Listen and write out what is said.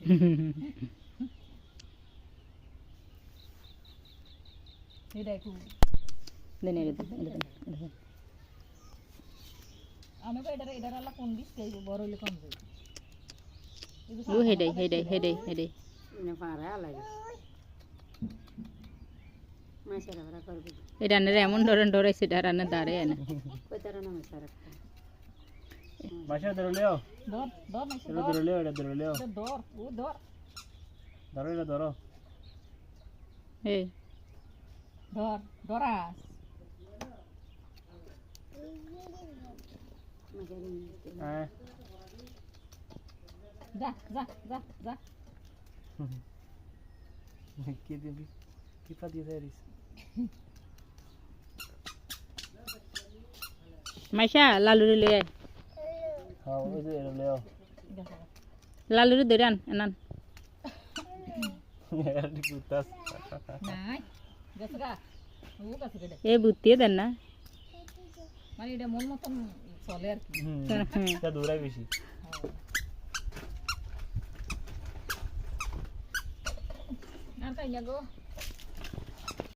দেন আমি কই এটার আলা কোন দিস খাইব বড় হইলে কম যাই ও হেডাই না পারা লাগে মাছের আমরা করব এই রান্নার এমন ডরাইছে রান্না দাঁড়ে না কই তারা না মাছের মাছের ধরে লিও ধর মাইছে ধরে লিও এটা ধরে লিও ধর ও ধর ধরো এটা ধরো এই ধরাস হ্যাঁ যা কি দিবি কি পা দিয়ে দেরিস মাইশা লালুরে লয়ে আয় হ্যাঁ ওই যে লিও লালুরে ধরে আনান এর কুতাস নাই গেছগা ও কাছে গেলে এ বুত্তিয়ে দেন না মানে এটা মন মতন চলে আর কি এটা দৌড়াই বেশি আর তাই লাগো